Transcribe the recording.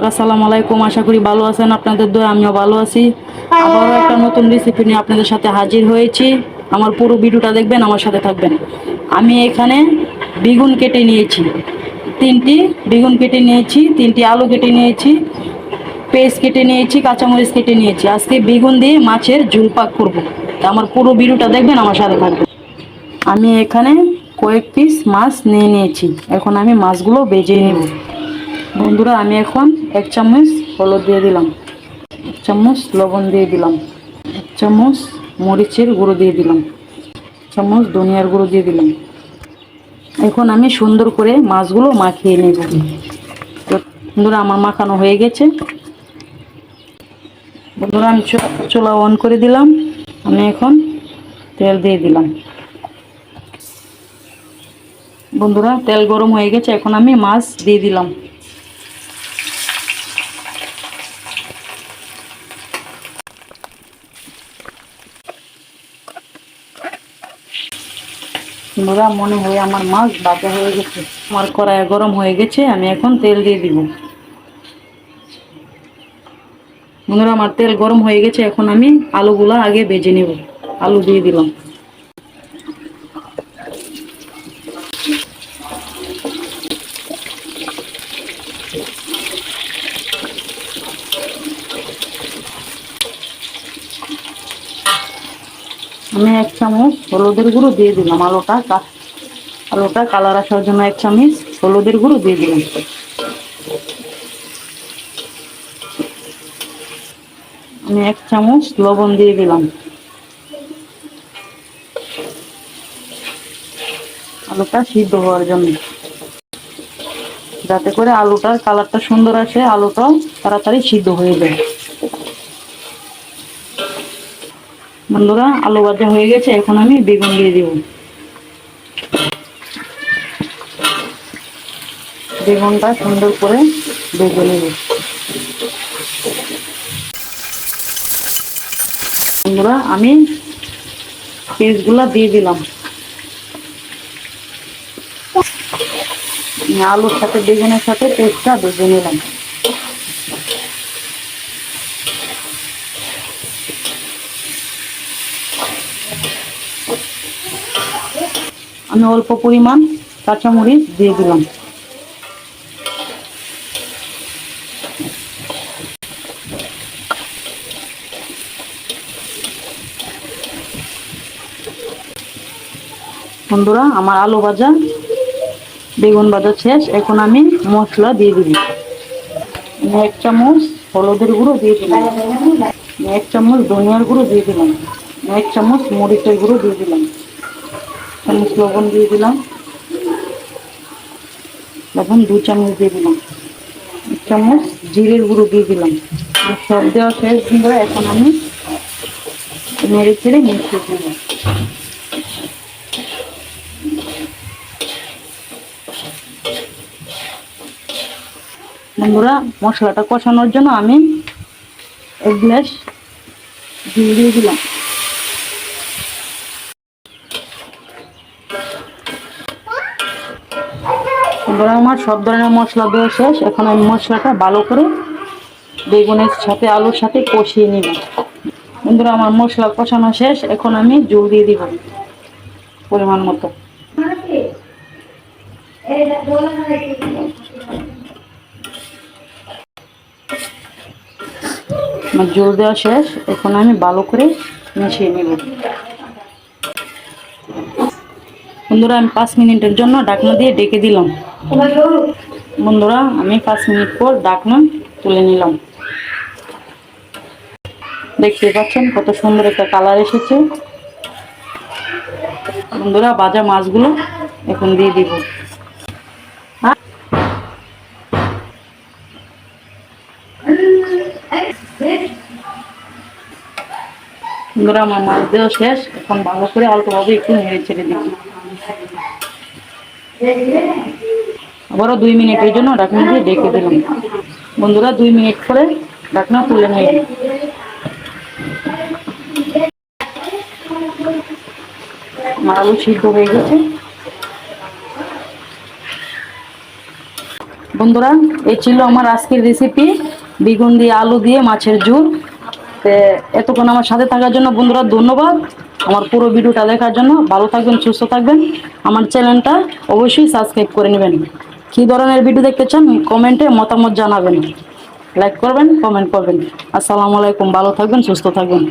আসসালামু আলাইকুম, আশা করি ভালো আছেন। আপনাদের দোয়া আমিও ভালো আছি। আবারও একটা নতুন রেসিপি নিয়ে আপনাদের সাথে হাজির হয়েছি। আমার পুরো ভিডিওটা দেখবেন, আমার সাথে থাকবেন। আমি এখানে বেগুন কেটে নিয়েছি, তিনটি বেগুন কেটে নিয়েছি, তিনটি আলু কেটে নিয়েছি, পেঁয়াজ কেটে নিয়েছি, কাঁচামরিচ কেটে নিয়েছি। আজকে বেগুন দিয়ে মাছের ঝোল পাক করবো। তা আমার পুরো ভিডিওটা দেখবেন, আমার সাথে থাকবেন। আমি এখানে কয়েক পিস মাছ নিয়ে নিয়েছি। এখন আমি মাছগুলো ভেজে নেব। বন্ধুরা, আমি এখন 1 চামচ হলুদ দিয়ে দিলাম, 1 চামচ লবণ দিয়ে দিলাম, 1 চামচ মরিচের গুঁড়ো দিয়ে দিলাম, 1 চামচ ধনিয়ার গুঁড়ো দিয়ে দিলাম। এখন আমি সুন্দর করে মাছগুলো মাখিয়ে নেব। তো বন্ধুরা, আমার মাখানো হয়ে গেছে। বন্ধুরা, আমি চুলা অন করে দিলাম। আমি এখন তেল দিয়ে দিলাম। বন্ধুরা, তেল গরম হয়ে গেছে। এখন আমি মাছ দিয়ে দিলাম। বন্ধুরা, মনে হয় আমার মাছ ভাজা হয়ে গেছে। আমার কড়াই গরম হয়ে গেছে। আমি এখন তেল দিয়ে দিব। বন্ধুরা, আমার তেল গরম হয়ে গেছে। এখন আমি আলুগুলা আগে ভেজে নেব। আলু দিয়ে দিলাম। আমি 1 চামচ হলুদের গুঁড়ো দিয়ে দিলাম। আলুটা কালার আসার জন্য 1 চামচ হলুদের গুঁড়ো দিয়ে দিলাম। আমি 1 চামচ লবণ দিয়ে দিলাম। আলুটা সিদ্ধ হওয়ার জন্য, যাতে করে আলুটার কালারটা সুন্দর আসে, আলুটাও তাড়াতাড়ি সিদ্ধ হয়ে যায়। বন্ধুরা, আলু ভাজা হয়ে গেছে। এখন আমি বেগুন দিয়ে দিব। বেগুনটা সুন্দর করে ভেজে নেব। বন্ধুরা, আমি পেঁয়াজগুলা দিয়ে দিলাম। আলুর সাথে বেগুনের সাথে পেঁয়াজটা ভেজে নিলাম। আমি অল্প পরিমাণ কাঁচামরিচ দিয়ে দিলাম। বন্ধুরা, আমার আলু ভাজা বেগুন ভাজা শেষ। এখন আমি মশলা দিয়ে দিব। 1 চামচ হলুদের গুঁড়ো দিয়ে দিলাম, 1 চামচ ধনিয়ার গুঁড়ো দিয়ে দিলাম, 1 চামচ মরিচের গুঁড়ো দিয়ে দিলাম, 1 চামচ লবণ দিয়ে দিলাম, লবণ 2 চামচ দিয়ে দিলাম, 1 চামচ জিরের গুঁড়ো দিয়ে দিলাম। সব দেওয়া শেষ। বন্ধুরা, এখন আমি নেড়ে চেড়ে মিশিয়ে দেব। বন্ধুরা, মশলাটা কষানোর জন্য আমি 1 গ্লাস ঘি দিয়ে দিলাম। বন্ধুরা, আমার সব ধরনের মশলা দেওয়া শেষ। এখন আমি মশলাটা ভালো করে বেগুনের সাথে আলুর সাথে কষিয়ে নিব। বন্ধুরা, আমার মশলা কষানো শেষ। এখন আমি জল দিয়ে দিব পরিমাণ মতো। আমার জল দেওয়া শেষ। এখন আমি ভালো করে মিশিয়ে নেব। বন্ধুরা, আমি 5 মিনিটের জন্য ঢাকনা দিয়ে ঢেকে দিলাম। বন্ধুরা, আমি 5 মিনিট পর ঢাকনা তুলে নিলাম। দেখতে পাচ্ছেন কত সুন্দর একটা কালার এসেছে। বন্ধুরা, ভাজা মাছগুলো এখন দিয়ে দিব। বন্ধুরা, আমার মাছ দেওয়া শেষ। এখন ভালো করে অল্পভাবে একটু নেড়ে ছেড়ে দিব। আবারও 2 মিনিটের জন্য ঢাকনা দিয়ে ঢেকে দিলাম। বন্ধুরা, 2 মিনিট পরে ঢাকনা তুলে নিলাম। আলু সিদ্ধ হয়ে গেছে। বন্ধুরা, এই ছিল আমার আজকের রেসিপি, বেগুন দিয়ে আলু দিয়ে মাছের ঝোল। তো এতক্ষণ আমার সাথে থাকার জন্য বন্ধুরা ধন্যবাদ। আমার পুরো ভিডিওটা দেখার জন্য ভালো থাকবেন, সুস্থ থাকবেন। আমার চ্যানেলটা অবশ্যই সাবস্ক্রাইব করে নেবেন। কী ধরনের ভিডিও দেখতে চান কমেন্টে মতামত জানাবেন, লাইক করবেন, কমেন্ট করবেন। আসসালামু আলাইকুম, ভালো থাকবেন, সুস্থ থাকবেন।